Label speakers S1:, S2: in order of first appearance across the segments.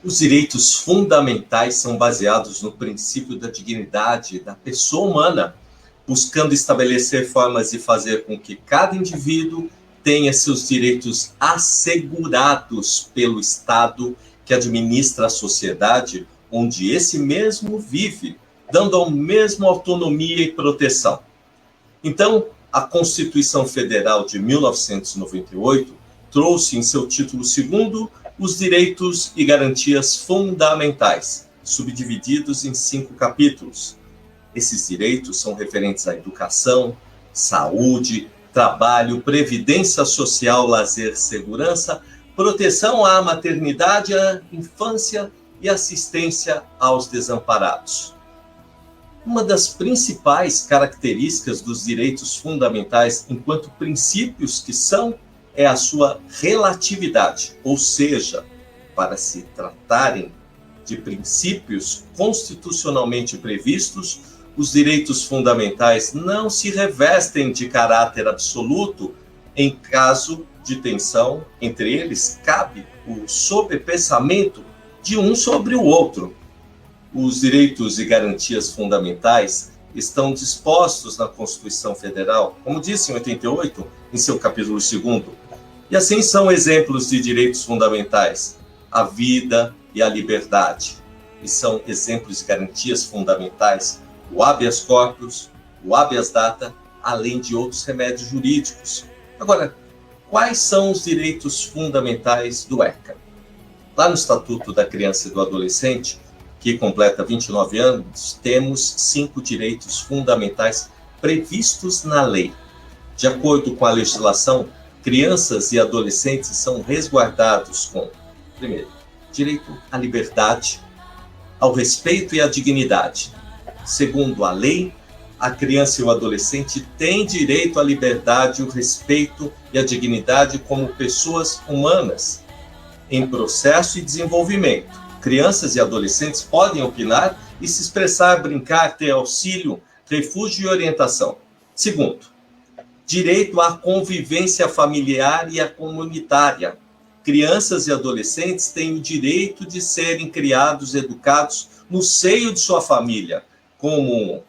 S1: Os direitos fundamentais são baseados no princípio da dignidade da pessoa humana, buscando estabelecer formas de fazer com que cada indivíduo tenha seus direitos assegurados pelo Estado que administra a sociedade onde esse mesmo vive, dando ao mesmo autonomia e proteção. Então, a Constituição Federal de 1998 trouxe em seu título 2º os direitos e garantias fundamentais, subdivididos em 5 capítulos. Esses direitos são referentes à educação, saúde, trabalho, previdência social, lazer, segurança, proteção à maternidade, à infância e assistência aos desamparados. Uma das principais características dos direitos fundamentais, enquanto princípios que são, é a sua relatividade, ou seja, para se tratarem de princípios constitucionalmente previstos, os direitos fundamentais não se revestem de caráter absoluto. Em caso de tensão entre eles, cabe o sobrepensamento de um sobre o outro. Os direitos e garantias fundamentais estão dispostos na Constituição Federal, como disse em 88, em seu capítulo 2º. E assim são exemplos de direitos fundamentais: a vida e a liberdade. E são exemplos de garantias fundamentais o habeas corpus, o habeas data, além de outros remédios jurídicos. Agora, quais são os direitos fundamentais do ECA? Lá no Estatuto da Criança e do Adolescente, que completa 29 anos, temos 5 direitos fundamentais previstos na lei. De acordo com a legislação, crianças e adolescentes são resguardados com, primeiro, direito à liberdade, ao respeito e à dignidade. Segundo a lei, a criança e o adolescente têm direito à liberdade, o respeito e à dignidade como pessoas humanas em processo de desenvolvimento. Crianças e adolescentes podem opinar e se expressar, brincar, ter auxílio, refúgio e orientação. Segundo, direito à convivência familiar e à comunitária. Crianças e adolescentes têm o direito de serem criados e educados no seio de sua família, como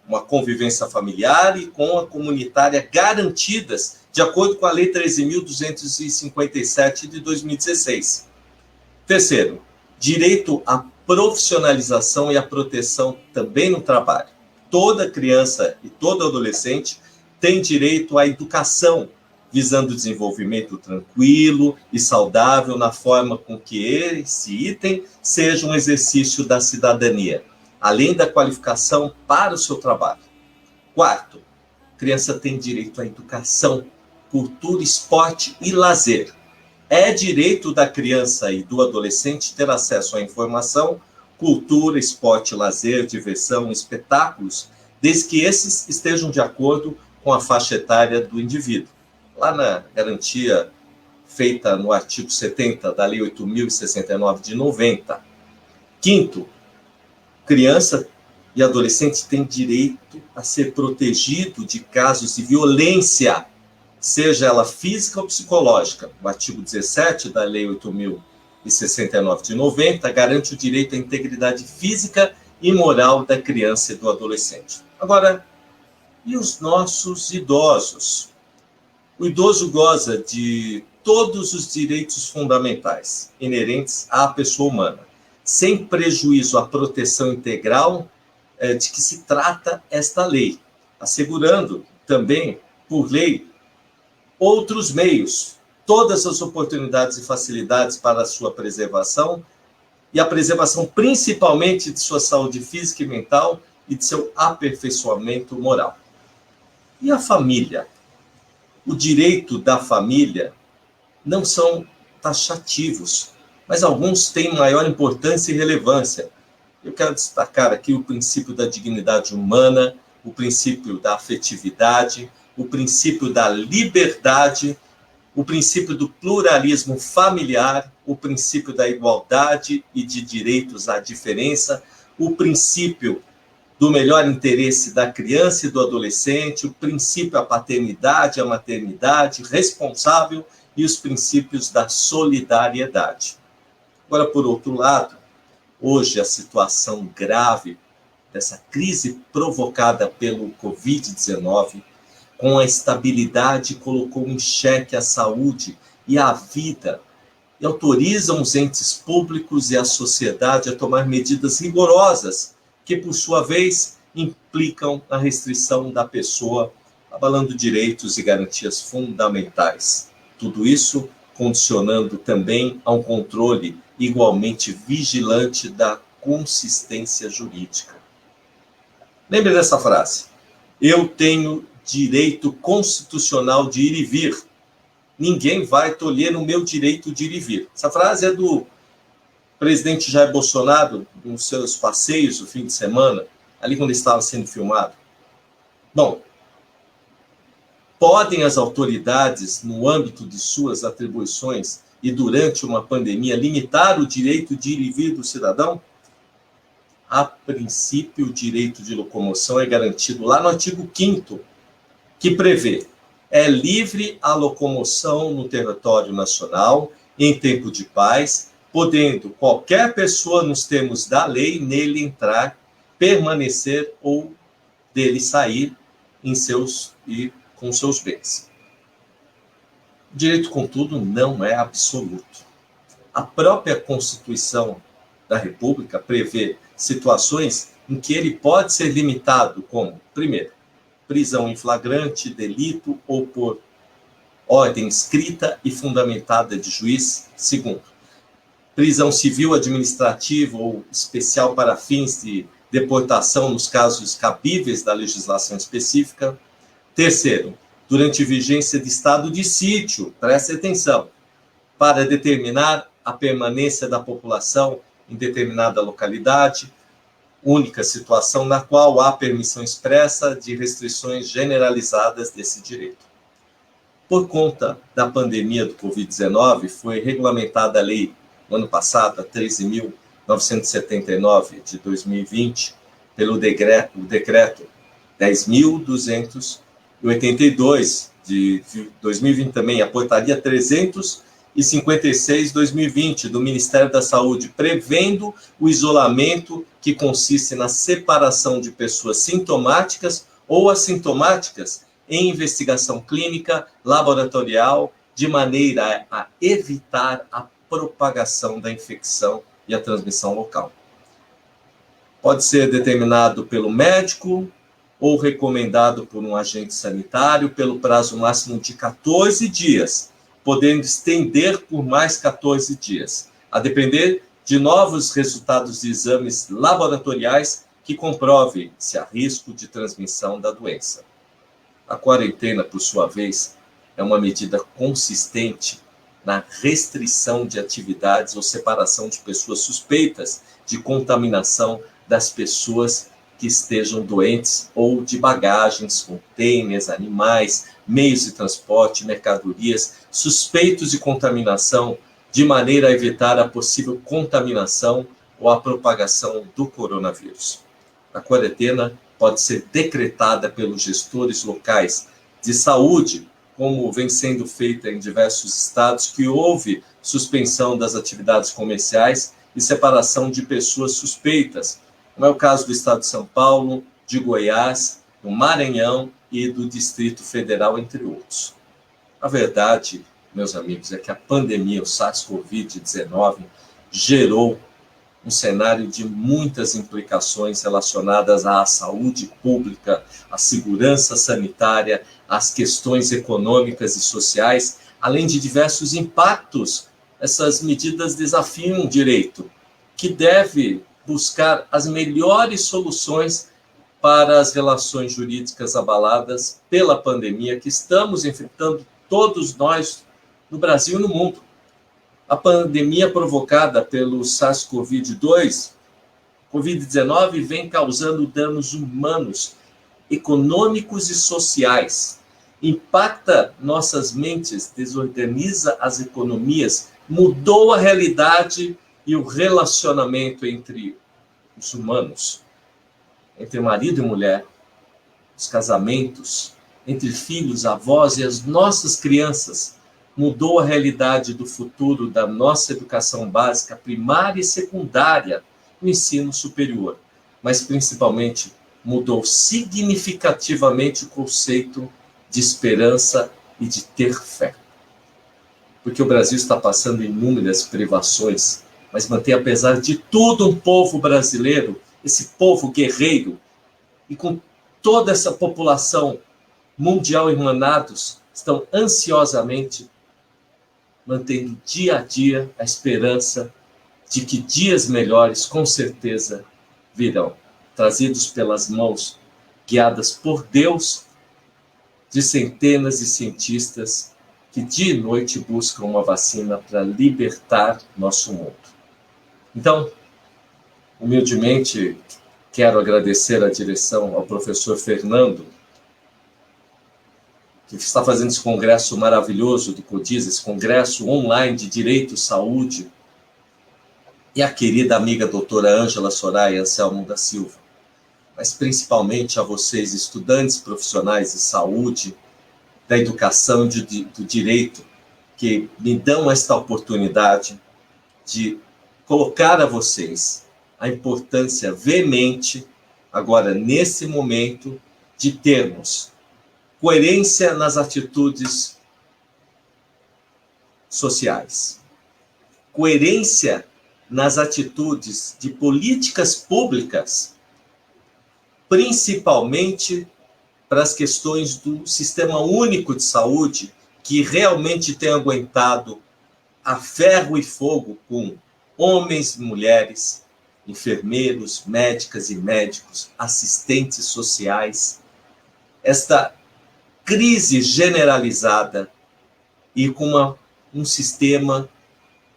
S1: uma convivência familiar e com a comunitária garantidas de acordo com a Lei 13.257 de 2016. Terceiro, direito à profissionalização e à proteção também no trabalho. Toda criança e todo adolescente tem direito à educação, visando o desenvolvimento tranquilo e saudável na forma com que esse item seja um exercício da cidadania, além da qualificação para o seu trabalho. Quarto, a criança tem direito à educação, cultura, esporte e lazer. É direito da criança e do adolescente ter acesso à informação, cultura, esporte, lazer, diversão, espetáculos, desde que esses estejam de acordo com a faixa etária do indivíduo. Lá na garantia feita no artigo 70 da Lei 8.069 de 90. Quinto, criança e adolescente têm direito a ser protegido de casos de violência, seja ela física ou psicológica. O artigo 17 da Lei 8.069 de 90 garante o direito à integridade física e moral da criança e do adolescente. Agora, e os nossos idosos? O idoso goza de todos os direitos fundamentais inerentes à pessoa humana, sem prejuízo à proteção integral de que se trata esta lei, assegurando também, por lei, outros meios, todas as oportunidades e facilidades para a sua preservação e a preservação principalmente de sua saúde física e mental e de seu aperfeiçoamento moral. E a família? O direito da família não são taxativos, mas alguns têm maior importância e relevância. Eu quero destacar aqui o princípio da dignidade humana, o princípio da afetividade, o princípio da liberdade, o princípio do pluralismo familiar, o princípio da igualdade e de direitos à diferença, o princípio do melhor interesse da criança e do adolescente, o princípio à paternidade, à maternidade responsável e os princípios da solidariedade. Agora, por outro lado, hoje a situação grave dessa crise provocada pelo Covid-19, com a estabilidade, colocou em xeque a saúde e a vida e autorizam os entes públicos e a sociedade a tomar medidas rigorosas que, por sua vez, implicam a restrição da pessoa, abalando direitos e garantias fundamentais. Tudo isso condicionando também a um controle igualmente vigilante da consistência jurídica. Lembre dessa frase: eu tenho direito constitucional de ir e vir. Ninguém vai tolher o meu direito de ir e vir. Essa frase é do presidente Jair Bolsonaro, nos seus passeios no fim de semana, ali quando estava sendo filmado. Bom, podem as autoridades, no âmbito de suas atribuições e durante uma pandemia, limitar o direito de ir e vir do cidadão? A princípio, o direito de locomoção é garantido lá no artigo 5º, que prevê: é livre a locomoção no território nacional em tempo de paz, podendo qualquer pessoa, nos termos da lei, nele entrar, permanecer ou dele sair com seus bens. O direito, contudo, não é absoluto. A própria Constituição da República prevê situações em que ele pode ser limitado, como, primeiro, prisão em flagrante, delito ou por ordem escrita e fundamentada de juiz. Segundo, prisão civil, administrativa ou especial para fins de deportação nos casos cabíveis da legislação específica. Terceiro, durante vigência de estado de sítio, preste atenção, para determinar a permanência da população em determinada localidade, única situação na qual há permissão expressa de restrições generalizadas desse direito. Por conta da pandemia do Covid-19, foi regulamentada a lei, no ano passado, a 13.979 de 2020, pelo decreto 10.282 de 2020 também, a portaria 356 de 2020 do Ministério da Saúde, prevendo o isolamento, que consiste na separação de pessoas sintomáticas ou assintomáticas em investigação clínica, laboratorial, de maneira a evitar a propagação da infecção e a transmissão local. Pode ser determinado pelo médico ou recomendado por um agente sanitário pelo prazo máximo de 14 dias, podendo estender por mais 14 dias, a depender de novos resultados de exames laboratoriais que comprovem se há risco de transmissão da doença. A quarentena, por sua vez, é uma medida consistente na restrição de atividades ou separação de pessoas suspeitas de contaminação das pessoas que estejam doentes ou de bagagens, contêineres, animais, meios de transporte, mercadorias suspeitos de contaminação, de maneira a evitar a possível contaminação ou a propagação do coronavírus. A quarentena pode ser decretada pelos gestores locais de saúde, como vem sendo feita em diversos estados, que houve suspensão das atividades comerciais e separação de pessoas suspeitas, como é o caso do estado de São Paulo, de Goiás, do Maranhão e do Distrito Federal, entre outros. A verdade, meus amigos, é que a pandemia, o SARS-CoV-19, gerou um cenário de muitas implicações relacionadas à saúde pública, à segurança sanitária, às questões econômicas e sociais, além de diversos impactos. Essas medidas desafiam o direito, que deve buscar as melhores soluções para as relações jurídicas abaladas pela pandemia que estamos enfrentando todos nós no Brasil e no mundo. A pandemia provocada pelo Covid-19 vem causando danos humanos, econômicos e sociais. Impacta nossas mentes, desorganiza as economias, mudou a realidade e o relacionamento entre os humanos, entre marido e mulher, os casamentos, entre filhos, avós e as nossas crianças, mudou a realidade do futuro da nossa educação básica, primária e secundária, no ensino superior, mas principalmente mudou significativamente o conceito de esperança e de ter fé. Porque o Brasil está passando inúmeras privações, mas mantém, apesar de tudo, um povo brasileiro, esse povo guerreiro, e com toda essa população mundial irmanados, estão ansiosamente mantendo dia a dia a esperança de que dias melhores, com certeza, virão, trazidos pelas mãos, guiadas por Deus, de centenas de cientistas que dia e noite buscam uma vacina para libertar nosso mundo. Então, humildemente, quero agradecer a direção ao professor Fernando, que está fazendo esse congresso maravilhoso do CODIS, esse congresso online de Direito e Saúde, e a querida amiga doutora Ângela Soraya Anselmo da Silva, mas principalmente a vocês, estudantes profissionais de saúde, da educação e do direito, que me dão esta oportunidade de colocar a vocês a importância veemente, agora nesse momento, de termos coerência nas atitudes sociais, coerência nas atitudes de políticas públicas, principalmente para as questões do Sistema Único de Saúde, que realmente tem aguentado a ferro e fogo com homens e mulheres, enfermeiros, médicas e médicos, assistentes sociais, esta crise generalizada e com um sistema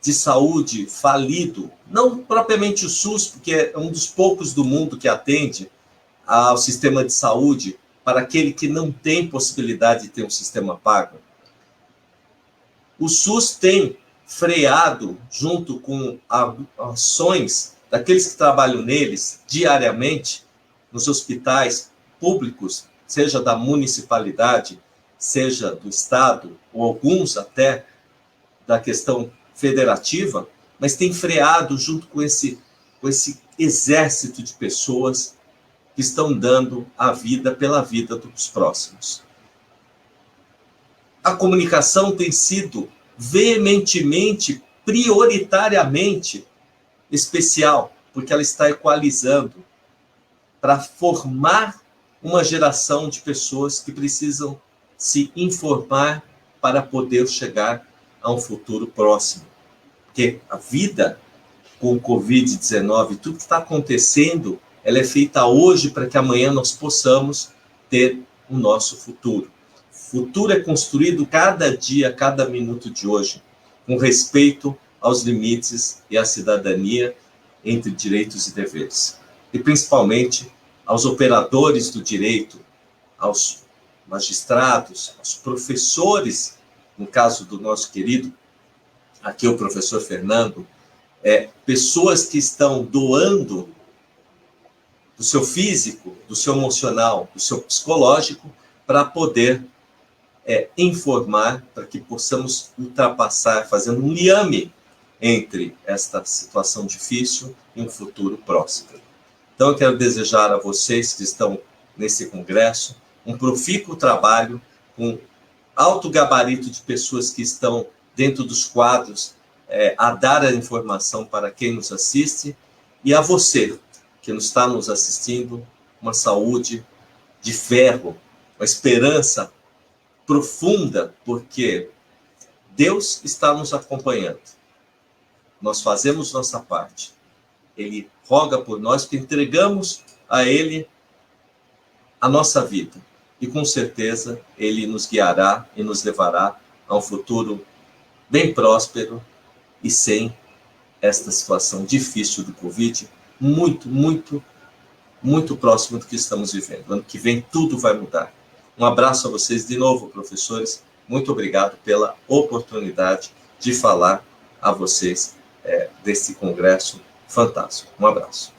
S1: de saúde falido, não propriamente o SUS, porque é um dos poucos do mundo que atende ao sistema de saúde para aquele que não tem possibilidade de ter um sistema pago. O SUS tem freado, junto com ações daqueles que trabalham neles diariamente, nos hospitais públicos, seja da municipalidade, seja do Estado, ou alguns até da questão federativa, mas tem freado junto com esse exército de pessoas que estão dando a vida pela vida dos próximos. A comunicação tem sido veementemente, prioritariamente especial, porque ela está equalizando para formar uma geração de pessoas que precisam se informar para poder chegar a um futuro próximo. Porque a vida com o Covid-19, tudo que está acontecendo, ela é feita hoje para que amanhã nós possamos ter o nosso futuro. O futuro é construído cada dia, cada minuto de hoje, com respeito aos limites e à cidadania entre direitos e deveres. E principalmente aos operadores do direito, aos magistrados, aos professores, no caso do nosso querido, aqui o professor Fernando, pessoas que estão doando do seu físico, do seu emocional, do seu psicológico, para poder informar, para que possamos ultrapassar, fazendo um liame entre esta situação difícil e um futuro próspero. Então, eu quero desejar a vocês que estão nesse congresso um profícuo trabalho, com alto gabarito de pessoas que estão dentro dos quadros a dar a informação para quem nos assiste, e a você que está nos assistindo, uma saúde de ferro, uma esperança profunda, porque Deus está nos acompanhando. Nós fazemos nossa parte. Ele roga por nós, que entregamos a Ele a nossa vida. E com certeza Ele nos guiará e nos levará a um futuro bem próspero e sem esta situação difícil do Covid, muito, muito, muito próximo do que estamos vivendo. Ano que vem tudo vai mudar. Um abraço a vocês de novo, professores. Muito obrigado pela oportunidade de falar a vocês desse congresso fantástico. Um abraço.